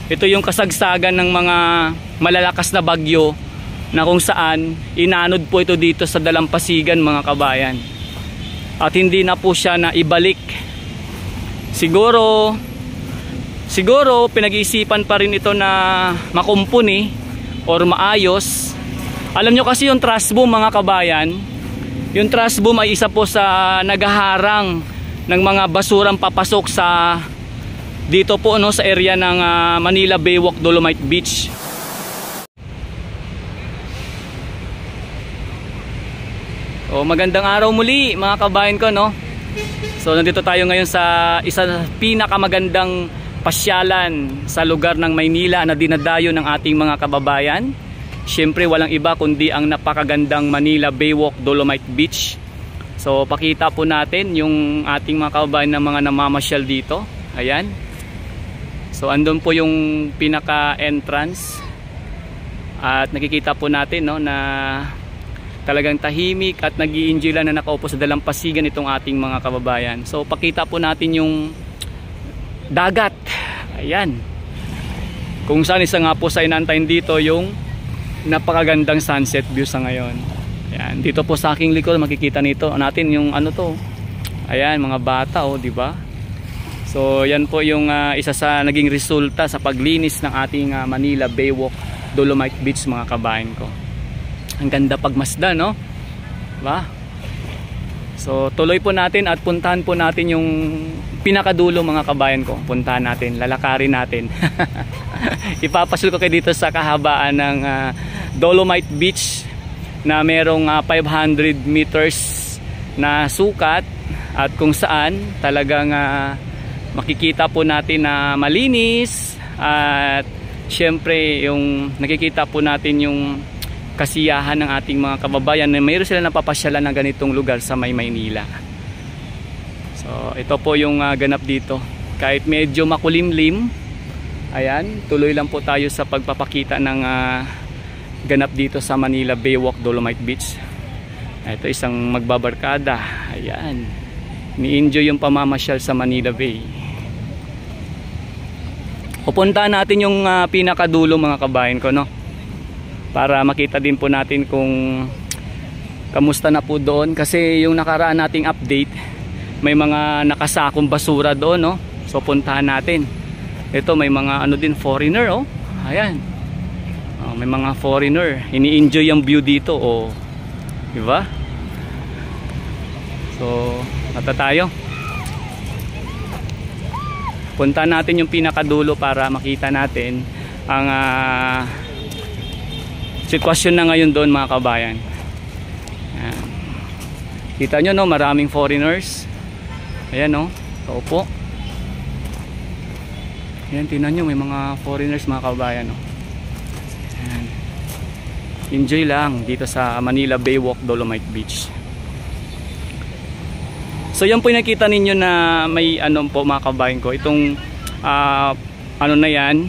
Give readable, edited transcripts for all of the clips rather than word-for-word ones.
Ito yung kasagsagan ng mga malalakas na bagyo na kung saan inanod po ito dito sa Dalampasigan mga kabayan. At hindi na po siya na ibalik. Siguro pinag-iisipan pa rin ito na makumpuni or maayos. Alam nyo kasi yung trash boom mga kabayan, yung trash boom ay isa po sa naghaharang ng mga basurang papasok sa dito po no, sa area ng Manila Baywalk Dolomite Beach. O magandang araw muli mga kabayan ko no. So nandito tayo ngayon sa isa pinakamagandang pasyalan sa lugar ng Maynila na dinadayo ng ating mga kababayan. Siyempre walang iba kundi ang napakagandang Manila Baywalk Dolomite Beach. So pakita po natin yung ating mga kababayan na mga namamasyal dito. Ayan. So andun po yung pinaka entrance. At nakikita po natin no, na talagang tahimik at nag-i-enjoy lang na nakaupo sa Dalampasigan itong ating mga kababayan. So pakita po natin yung dagat. Ayan. Kung saan isa nga po sa inantayin dito yung napakagandang sunset view sa ngayon. Ayan, dito po sa aking likod makikita nito natin yung ano to. Ayan, mga bata oh, di ba? So, yan po yung isa sa naging resulta sa paglinis ng ating Manila Baywalk Dolomite Beach mga kabayan ko. Ang ganda pagmasdan, no? Diba? So, tuloy po natin at puntahan po natin yung pinakadulo mga kabayan ko. Puntahan natin, lalakarin natin. Ipapasyal ko kayo dito sa kahabaan ng Dolomite Beach na merong 500 meters na sukat at kung saan talagang makikita po natin na malinis at syempre yung nakikita po natin yung kasiyahan ng ating mga kababayan na mayroon sila napapasyalan na ganitong lugar sa Maynila. So ito po yung ganap dito. Kahit medyo makulimlim, ayan, tuloy lang po tayo sa pagpapakita ng ganap dito sa Manila Baywalk Dolomite Beach. Ito isang magbabarkada. Ayan, ni-enjoy yung pamamasyal sa Manila Bay. Pupunta natin yung pinakadulo mga kabayan ko no, para makita din po natin kung kamusta na po doon. Kasi yung nakaraan nating update, may mga nakasakong basura doon no. So puntahan natin. Ito may mga ano din, foreigner oh. Ayan. May mga foreigner, ini-enjoy yung view dito oh. Di ba? So, mata tayo. Punta natin yung pinakadulo para makita natin ang sitwasyon na ngayon doon mga kabayan. Ayan. Kita nyo no, maraming foreigners. Ayan no, opo. Ayan, tingnan nyo, may mga foreigners mga kabayan no. Ayan. Enjoy lang dito sa Manila Baywalk Dolomite Beach. So yan po yung nakita ninyo na may ano po mga kabayan ko, itong ano na yan,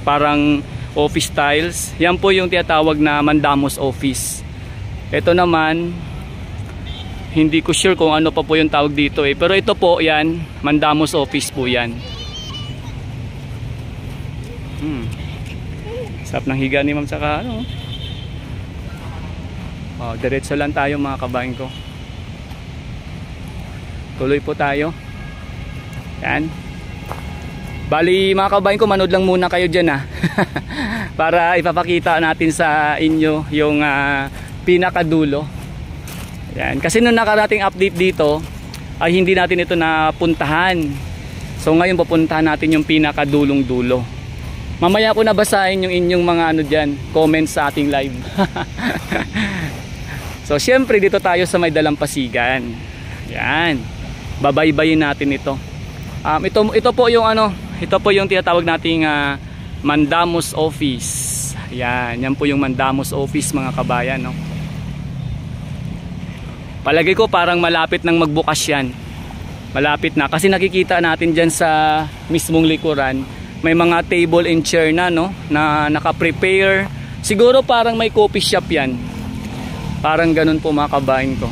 parang office styles. Yan po yung tinatawag na Mandamos Office. Ito naman, hindi ko sure kung ano pa po yung tawag dito eh. Pero ito po yan, Mandamos Office po yan. Sarap ng higa ni ma'am saka ano. Diretso lang tayo mga kabayan ko. Tuloy po tayo. Yan. Bali mga kabayan ko, manood lang muna kayo dyan para ipapakita natin sa inyo yung pinakadulo. Yan. Kasi nung nakarating update dito ay hindi natin ito napuntahan. So ngayon pupuntahan natin yung pinakadulong dulo. Mamaya ko nabasahin yung inyong mga ano dyan, comments sa ating live. So syempre dito tayo sa may Dalampasigan. Yan. Babaybayin natin ito. Ito po yung ano, ito po yung tinatawag nating Mandamos Office. Yan, yan po yung Mandamos Office mga kabayan no. Palagay ko parang malapit nang magbukas yan. Malapit na kasi nakikita natin dyan sa mismong likuran may mga table and chair na no, na naka-prepare. Siguro parang may coffee shop yan. Parang ganun po mga kabayan ko.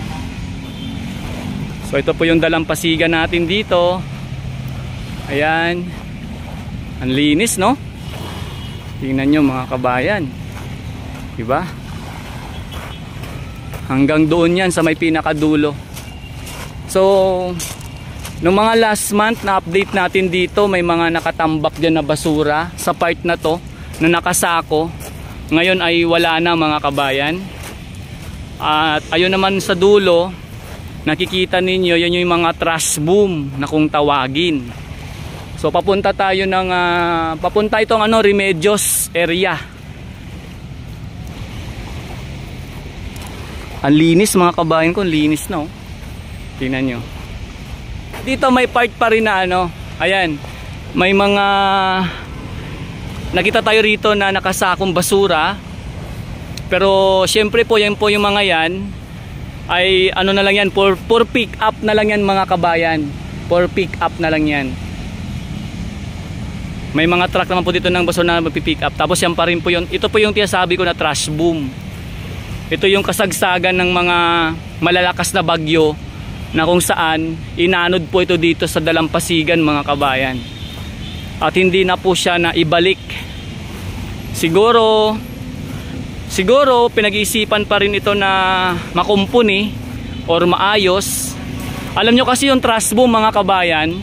So ito po yung Dalampasigan natin dito. Ayan. Ang linis, no? Tingnan nyo mga kabayan. Diba? Hanggang doon yan sa may pinakadulo. So, nung mga last month na update natin dito, may mga nakatambak dyan na basura sa part na to, na nakasako. Ngayon ay wala na mga kabayan. At ayun naman sa dulo, nakikita ninyo, yan yung mga trash boom na kung tawagin. So papunta tayo ng papunta itong Remedios area. Ang linis mga kabayan ko, linis na, oh. Tingnan nyo. Dito may part pa rin na ayan, may mga nakita tayo rito na nakasakong basura. Pero syempre po yan po yung mga yan ay na lang yan, for pick up na lang yan mga kabayan. For pick up na lang yan. May mga truck naman po dito ng basura na mapipick up. Tapos yan pa rin po yun. Ito po yung tinasabi ko na trash boom. Ito yung kasagsagan ng mga malalakas na bagyo na kung saan inanod po ito dito sa dalampasigan mga kabayan. At hindi na po siya na ibalik. Siguro pinag-iisipan pa rin ito na makumpuni or maayos. Alam nyo kasi yung trash boom mga kabayan,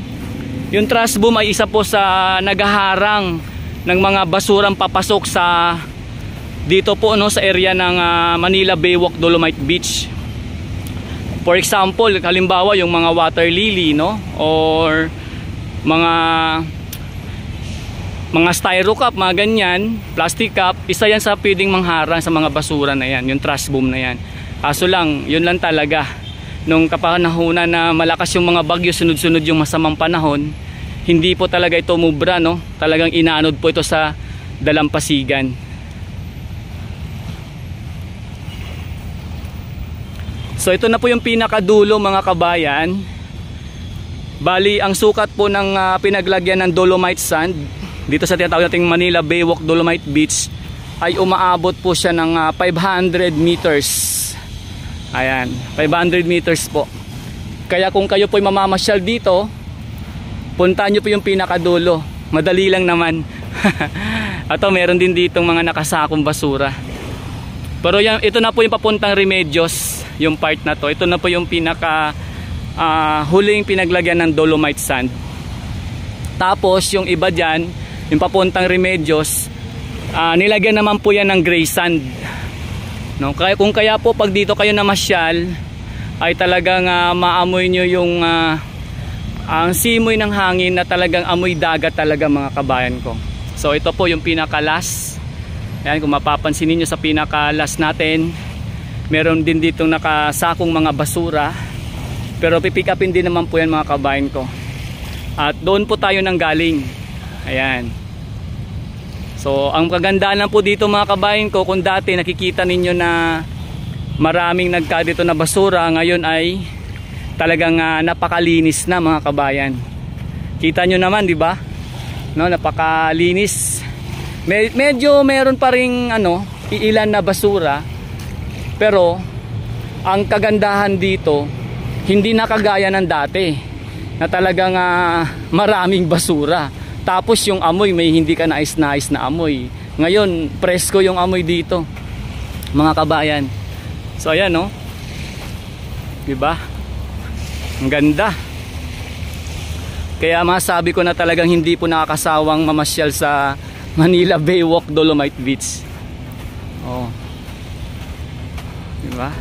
yung trash boom ay isa po sa naghaharang ng mga basurang papasok sa dito po sa area ng Manila Baywalk Dolomite Beach. For example, halimbawa yung mga water lily, or mga styro cup, mga ganyan, plastic cup, isa yan sa pwedeng mangharang sa mga basura na yan, yung trash boom na yan. Kaso lang, yun lang talaga, nung kapanahunan na malakas yung mga bagyo, sunod-sunod yung masamang panahon, hindi po talaga ito mubra, talagang inanod po ito sa dalampasigan. So ito na po yung pinakadulo mga kabayan. Bali, ang sukat po ng pinaglagyan ng dolomite sand dito sa tinatawag nating Manila Baywalk Dolomite Beach ay umaabot po siya ng 500 meters. Ayan, 500 meters po. Kaya kung kayo po ay mamamasyal dito, puntahan nyo po yung pinakadulo. Madali lang naman. At meron din ditong mga nakasakong basura. Pero yan, ito na po yung papuntang Remedios, yung part na to. Ito na po yung pinaka huling pinaglagyan ng dolomite sand. Tapos yung iba dyan, yung papuntang Remedios, nilagyan naman po yan ng gray sand. Kaya, kung kaya po pag dito kayo namasyal, ay talagang maamoy nyo yung ang simoy ng hangin na talagang amoy dagat talaga mga kabayan ko. So ito po yung pinaka-last. Ayan, kung mapapansin niyo sa pinaka-last natin, meron din ditong nakasakong mga basura. Pero pipick upin din naman po yan mga kabayan ko. At doon po tayo nang galing. Ayan. So ang kagandahan lang po dito mga kabayan ko, kung dati nakikita ninyo na maraming nagkadito na basura, ngayon ay talagang napakalinis na mga kabayan. Kita nyo naman, di ba? Napakalinis. Medyo meron pa ring iilan na basura, pero ang kagandahan dito, hindi na kagaya ng dati na talagang maraming basura. Tapos yung amoy, may hindi ka nais-nais na amoy. Ngayon, presko yung amoy dito, mga kabayan. So ayan, diba? Ang ganda. Kaya masabi ko na talagang hindi po nakakasawang mamasyal sa Manila Baywalk Dolomite Beach. Diba?